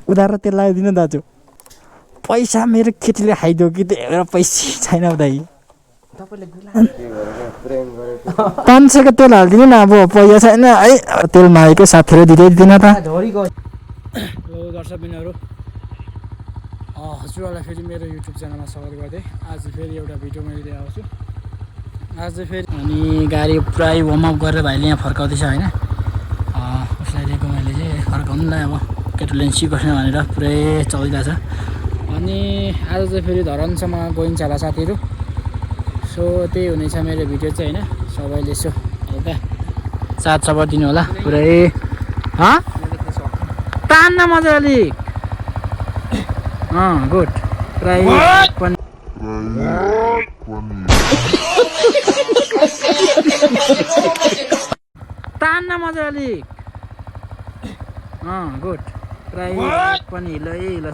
उधार तेल लगाइदिनु दाजु पैसा मेरो केटीले खाइदियो कि त्यही पैसा छैन दाइ 500 को तेल हालिदिनु न अब पैसा छैन है तेल मागेको साथीहरू दिँदैन त दर्शकबिनहरू हजुरहरूलाई फेरि मेरो युट्युब च्यानलमा स्वागत गर्दै आज फेरि एउटा भिडियो मैले लिएर आउँछु आज फेरि अनि गाडी पुरै वार्म अप गरेर भाइले यहाँ फर्काउँदैछ होइन उसलाई लिएको मैले चाहिँ फर्काउनुलाई अब केटोले सिकाउँछ भनेर पुरै चलिरहेछ अनि आज चाहिँ फेरि धरानसम्म गइन्छ होला साथीहरू सो त्यही हुनेछ मेरो भिडियो चाहिँ होइन सबैले यसो हल्का साथ सपोर्ट दिनु होला पुरै तान्न मजाले गुड पुरै पनि तान्न मजाले गुड पुरै पनि हिलो छ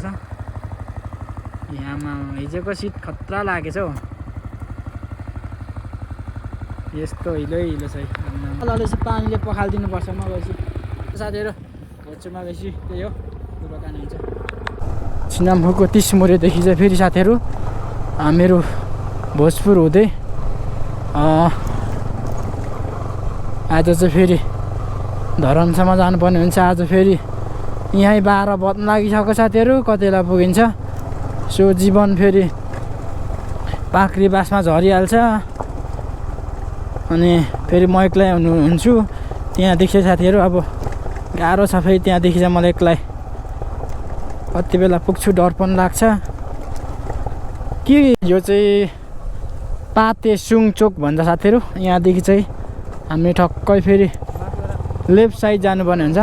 यहाँमा हिजोको सिट खतरा लागेछ हौ यस्तो हिलो छ अलि पानीले पखालिदिनुपर्छ मगैँसी साथीहरू होचुमा गएपछि त्यही हो कुराकानी हुन्छ छिनामखुको 30 मुरेदेखि चाहिँ फेरि साथीहरू मेरो भोजपुर हुँदै आज चाहिँ फेरि धरानसम्म जानुपर्ने हुन्छ आज फेरि यहीँ 12 बज्न लागिसक्यो साथीहरू कतिलाई पुगिन्छ सो जीवन फेरि पाख्री बासमा झरिहाल्छ अनि फेरि म एक्लै हुन्छु त्यहाँदेखि साथीहरू अब गाह्रो छ फेरि त्यहाँदेखि चाहिँ मलाई एक्लै कति बेला पुग्छु डर पनि लाग्छ कि यो चाहिँ पातेसुङ चोक भन्छ साथीहरू यहाँदेखि चाहिँ हामी ठक्कै फेरि लेफ्ट साइड जानुपर्ने हुन्छ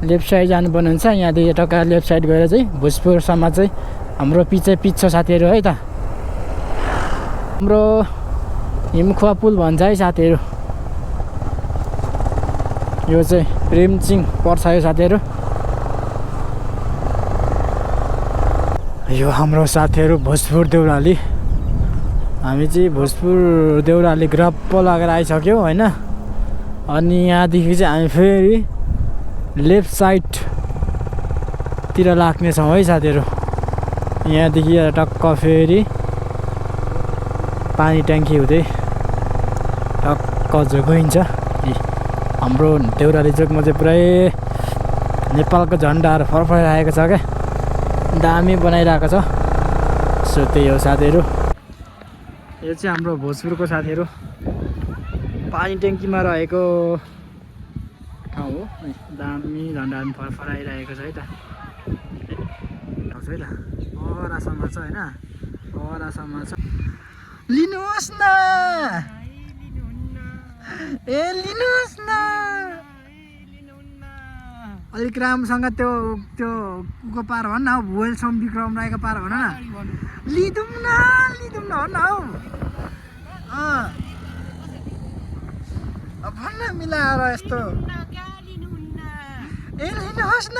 लेफ्ट साइड जानुपर्ने हुन्छ यहाँदेखि टक्का लेफ्ट साइड गएर चाहिँ भोजपुरसम्म चाहिँ हाम्रो पिच साथीहरू है त हाम्रो हिमखुवा पुल भन्छ है साथीहरू यो चाहिँ प्रेमसिंह पर्छ यो साथीहरू यो हाम्रो साथीहरू भोजपुर देउराली हामी चाहिँ भोजपुर देउराली ग्रप्प लगेर आइसक्यौँ होइन अनि यहाँदेखि चाहिँ हामी फेरि लेफ्ट साइडतिर लाग्नेछौँ है साथीहरू यहाँदेखि टक्क फेरि पानी ट्याङ्की हुँदै टक्क गइन्छ हाम्रो देउराली चोकमा चाहिँ पुरै नेपालको झन्डाहरू फरफराइरहेको छ क्या दामी बनाइरहेको छ सो त्यही हो साथीहरू यो चाहिँ हाम्रो भोजपुरको साथीहरू पानी ट्याङ्कीमा रहेको ठाउँ हो दामी झन्डाहरू फरफराइरहेको छ है त है त ओरासम्म छ होइन ओरासम्म छ लिनुहोस् न लिनुहोस् न अलिक राम्रोसँग त्यो उको पार भन न भुवेल सोम विक्रम राईको पार भन न लिदौँ न भन हौ भन्न मिलाएर यस्तो लिनुहोस् न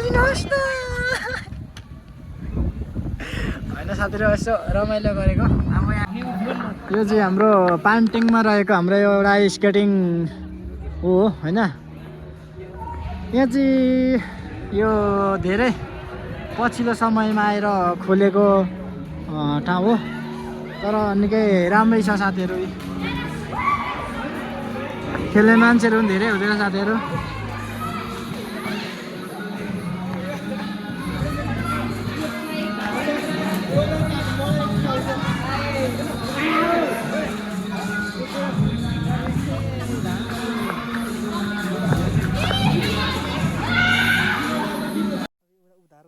लिनुहोस् न होइन साथीहरू यसो रमाइलो गरेको अब यो चाहिँ हाम्रो पान्टिङमा रहेको हाम्रो एउटा स्केटिङ हो होइन यहाँ चाहिँ यो धेरै पछिल्लो समयमा आएर खोलेको ठाउँ हो तर निकै राम्रै छ साथीहरू खेल्ने मान्छेहरू पनि धेरै हुँदैन साथीहरू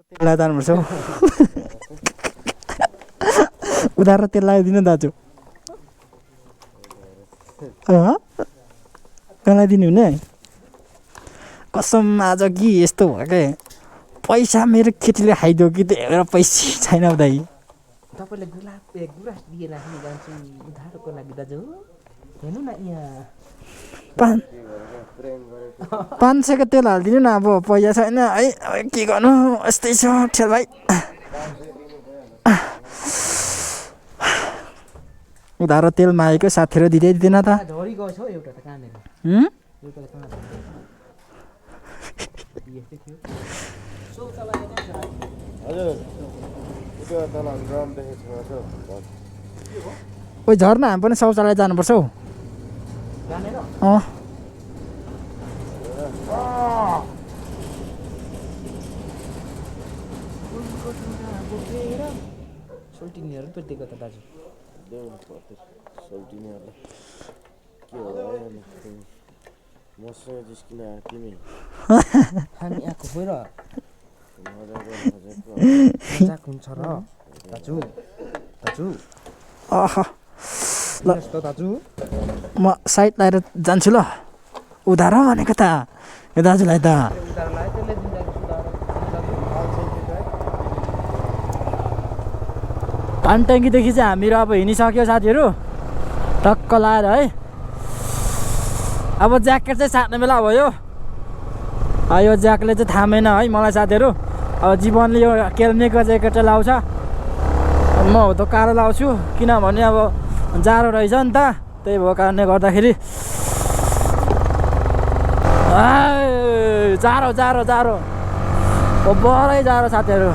तेल लगाइदिनुपर्छ उधार तेल लगाइदिनु दाजु लगाइदिनु हुने कसम आज कि यस्तो भयो क्या पैसा मेरो केटीले खाइदियो कि त्यही पैसा छैन दाइ तपाईले गुराँस दिएर राख्नु जान्छु उधारको लागि दाजु हेर्नु न यहाँ 500 को तेल हालिदिनु न अब पैसा छैन है के गर्नु यस्तै छ ठेल भाइ उधारो तेल मागेको साथीहरू दिँदैन त झरी गयो छ एउटा त कहाँनेर यो त कहाँ यस्तै थियो शौचालय नै छ हजुर त्यो तल ड्रम देखेको छ ओइ झर्ना हामी पनि शौचालय जानुपर्छ हौ जानेर सोल्टिनीहरू पो दिएको त दाजु सोल्टिनीहरूलाई के हो मसँग जिस्किन आयो तिमी हामी आएको हो र मजाको मजाक हुन्छ र दाजु दाजु ल त दाजु म साइड लाएर जान्छु ल उधार भनेको त यो दाजुलाई त उधारलाई त्यसले दिँदा पानी ट्याङ्कीदेखि चाहिँ हामीहरू अब हिँडिसक्यो साथीहरू टक्क लाएर है अब ज्याकेट चाहिँ साट्ने बेला भयो यो ज्याकेटले चाहिँ थामेन है मलाई साथीहरू अब जीवनले यो केल्नेको ज्याकेट चाहिँ लाउँछ म हो त कालो लाउँछु किनभने अब जाडो रहेछ नि त त्यही भएको कारणले गर्दाखेरि जाडो जाडो जाडो बरै जाडो साथीहरू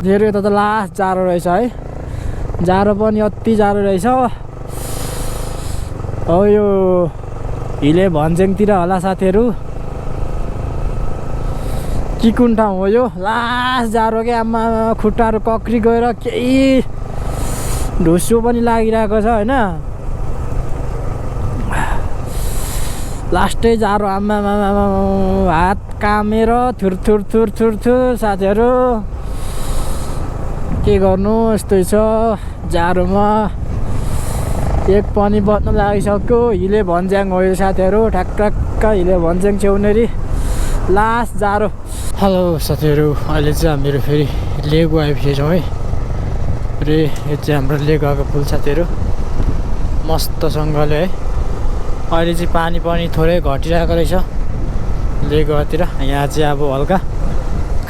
धेरै यता त लास्ट जाडो रहेछ है जाडो पनि अति जाडो रहेछ हो यो हिले भन्ज्याङतिर होला साथीहरू कि कुन ठाउँ हो यो लास्ट जाडो क्या आमा खुट्टाहरू कक्री गएर केही ढुसो पनि लागिरहेको छ होइन लास्टै जाडो आमा हात कामेर थुर थुर थुर थुर थुर साथीहरू के गर्नु यस्तै छ जाडोमा एक पनि बज्न लागिसक्यो हिले भन्ज्याङ हो यो साथीहरू ठ्याक्क हिले भन्ज्याङ छेउनेरी लास्ट जाडो हेलो साथीहरू अहिले चाहिँ हामीहरू फेरि लेगो आइपुगेछौँ है रे यो चाहिँ हाम्रो लेगोको पुल साथीहरू मस्तसँगले है अहिले चाहिँ पानी पनि थोरै घटिरहेको रहेछ लेगोतिर यहाँ चाहिँ अब हल्का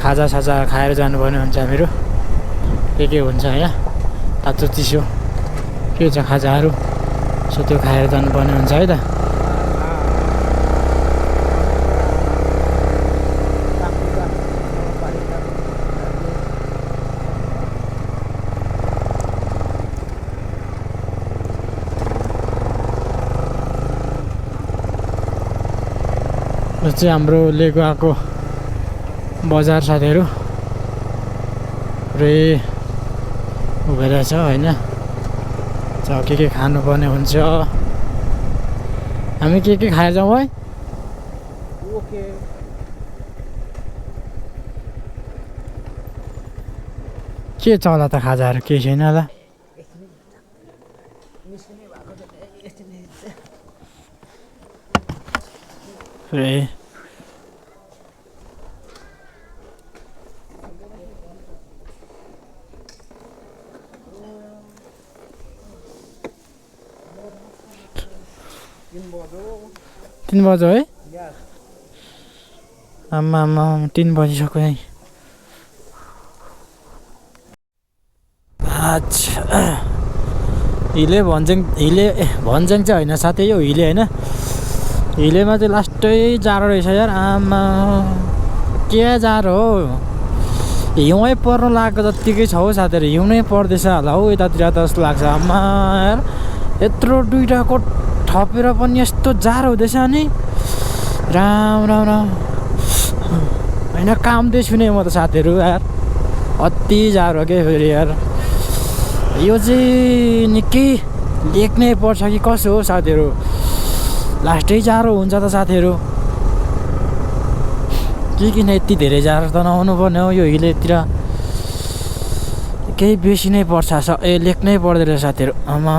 खाजासाजा खाएर जानुपर्ने हुन्छ हामीहरू के हुन्छ यहाँ तातो चिसो के छ खाजाहरू सो त्यो खाएर जानुपर्ने हुन्छ है त यो चाहिँ हाम्रो लेगुवाको बजार साथीहरू रे उभिएर छ होइन के खानुपर्ने हुन्छ हामी के खाएर जाउँ है ओके के छ होला त खाजाहरू केही छैन होला रे 3 बज्यो है आमा 3 बजिसक्यो है अच्छा हिले भन्ज्याङ चाहिँ होइन साथै यो हिले होइन हिलेमा चाहिँ लास्टै जाडो रहेछ यार आमा के जाडो हो हिउँै पर्नु लागेको जत्तिकै छ हौ साथीहरू हिउँनै पर्दैछ होला हौ यतातिर त जस्तो लाग्छ आमा यार यत्रो दुइटाको थपेर पनि यस्तो जाडो हुँदैछ नि राम राम राम होइन कामदैछु नि म त साथीहरू यार अति जाडो के फेरि यार यो चाहिँ निकै लेख्नै पर्छ कि कसो हो साथीहरू लास्टै जाडो हुन्छ त साथीहरू के किन यति धेरै जाडो त नहुनु पर्ने हो यो हिलेतिर केही बेसी नै पर्छ लेख्नै पर्दैन साथीहरू आमा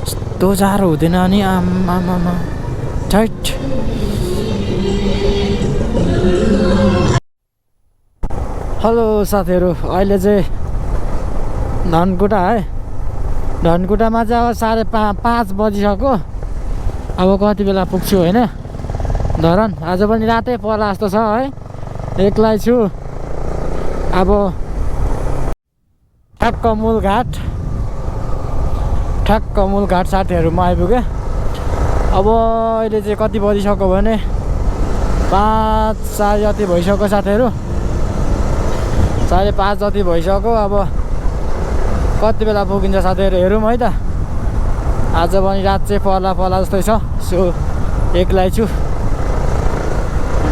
यस्तो जाडो हुँदैन नि आमामा छैट हेलो साथीहरू अहिले चाहिँ धनकुटा है धनकुटामा चाहिँ अब 5:30 बजिसक्यो अब कति बेला पुग्छु होइन धरन आज पनि रातै पर्ला जस्तो छ है एक्लै छु अब ठ्याक्क मूलघाट साथीहरूमा आइपुगेँ। अब अहिले चाहिँ कति बजिसक्यो भने 5:30 जति भइसक्यो साथीहरू, 5:30 जति भइसक्यो। अब कति बेला पुगिन्छ साथीहरू हेरौँ है त। आज पनि रात चाहिँ पर्ला जस्तै छ। सो एक्लै छु,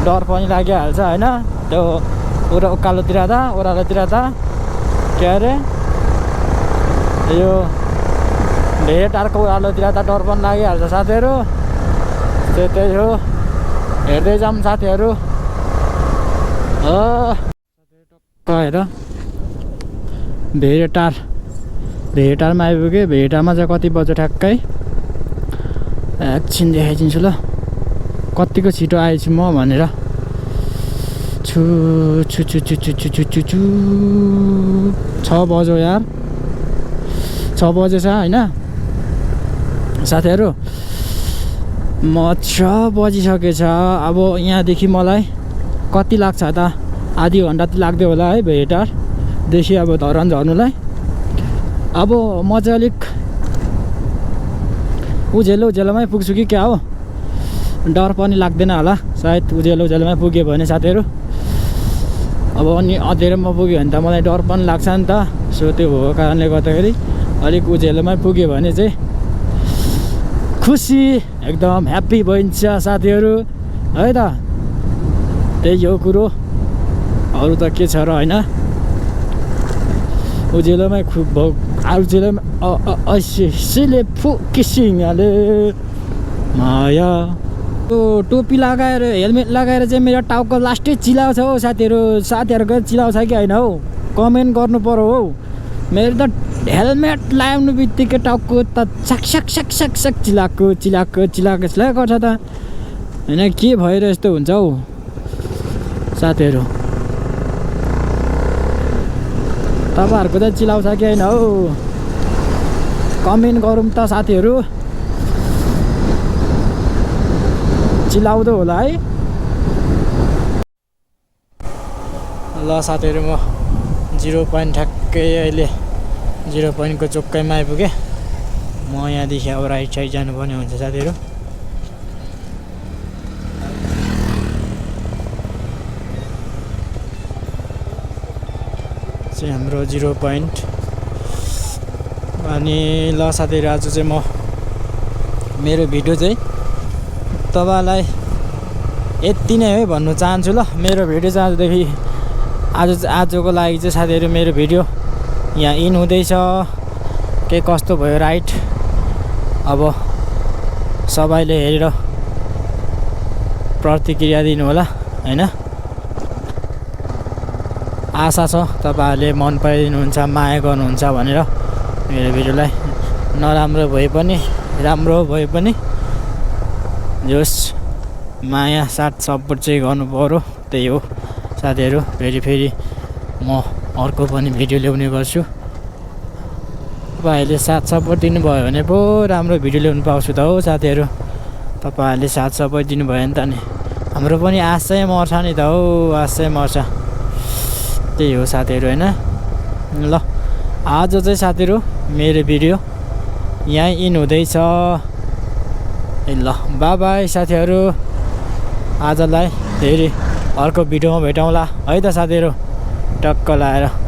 डर पनि लागिहाल्छ होइन। त्यो उकालोतिर त ओह्रालोतिर त के अरे यो भेटारको ओह्रालोतिर त डर पनि लागिहाल्छ साथीहरू। त्यही हो, हेर्दै जाऊँ साथीहरू। हो हेर भेटारमा आइपुगेँ। भेटारमा चाहिँ कति बज्यो ठ्याक्कै एकछिन देखाइदिन्छु ल, कतिको छिटो आएछु म भनेर। छु 6 बज्यो यार, 6 बजेछ होइन साथीहरू। म 6 बजिसकेछ। अब यहाँदेखि मलाई कति लाग्छ त, आधी घन्टा त लाग्दै होला है भेटारदेखि अब धरान झर्नुलाई। अब म चाहिँ अलिक उजेलोमै पुग्छु कि क्या हो, डर पनि लाग्दैन होला सायद उजेलोमै पुग्यो भने साथीहरू। अब अनि अँध्यारोमा पुग्यो भने त मलाई डर पनि लाग्छ नि त। सो त्यो भएको कारणले गर्दाखेरि अलिक उजेलोमै पुग्यो भने चाहिँ खुसी, एकदम ह्याप्पी भइन्छ साथीहरू है त। त्यही हो कुरो, अरू त के छ र होइन। उजेलोमै ऐसिले फुकिसिङले माया। टोपी लगाएर हेलमेट लगाएर चाहिँ मेरो टाउको लास्टै चिलाउँछ हौ साथीहरूको चिलाउँछ कि होइन हौ, कमेन्ट गर्नु पर्यो हौ। मेरो त हेलमेट लगाउनु बित्तिकै टाउको त साक चिलाएको गर्छ त होइन। के भएर यस्तो हुन्छ हौ साथीहरू, तपाईँहरूको त चिलाउँछ कि होइन हौ, कमेन्ट गरौँ त साथीहरू। चिलाउँदो होला है ल साथीहरू। म 0 पोइन्ट ठ्याक्कै अहिले 0 पोइन्टको चोक्कैमा आइपुगेँ। म यहाँदेखि अब राइट साइड जानुपर्ने हुन्छ साथीहरू। चाहिँ हाम्रो 0 पोइन्ट। अनि ल साथीहरू, आज चाहिँ म मेरो भिडियो चाहिँ तपाईँलाई यति नै है भन्नु चाहन्छु ल। मेरो भिडियो चाहिँ आजको लागि चाहिँ साथीहरू मेरो भिडियो यहाँ इन हुँदैछ। के कस्तो भयो राइट, अब सबैले हेरेर प्रतिक्रिया दिनु होला होइन। आशा छ तपाईँहरूले मन पराइदिनुहुन्छ, माया गर्नुहुन्छ भनेर मेरो भिडियोलाई। नराम्रो भए पनि राम्रो भए पनि जोस् माया साथ सपोर्ट चाहिँ गर्नु पर्यो। त्यही हो साथीहरू। फेरि म अर्को पनि भिडियो ल्याउने गर्छु। तपाईँहरूले साथ सपोर्ट दिनुभयो भने पो राम्रो भिडियो ल्याउनु पाउँछु त हो साथीहरू। तपाईँहरूले साथ सपोर्ट दिनुभयो भने त नि हाम्रो पनि आश चाहिँ मर्छ नि त हो, आश चाहिँ मर्छ। त्यही हो साथीहरू होइन। ल आज चाहिँ साथीहरू मेरो भिडियो यहीँ इन हुँदैछ। ल बाई बाई साथीहरू, आजलाई फेरि अर्को भिडियोमा भेटौँला है त साथीहरू, टक्क लाएर।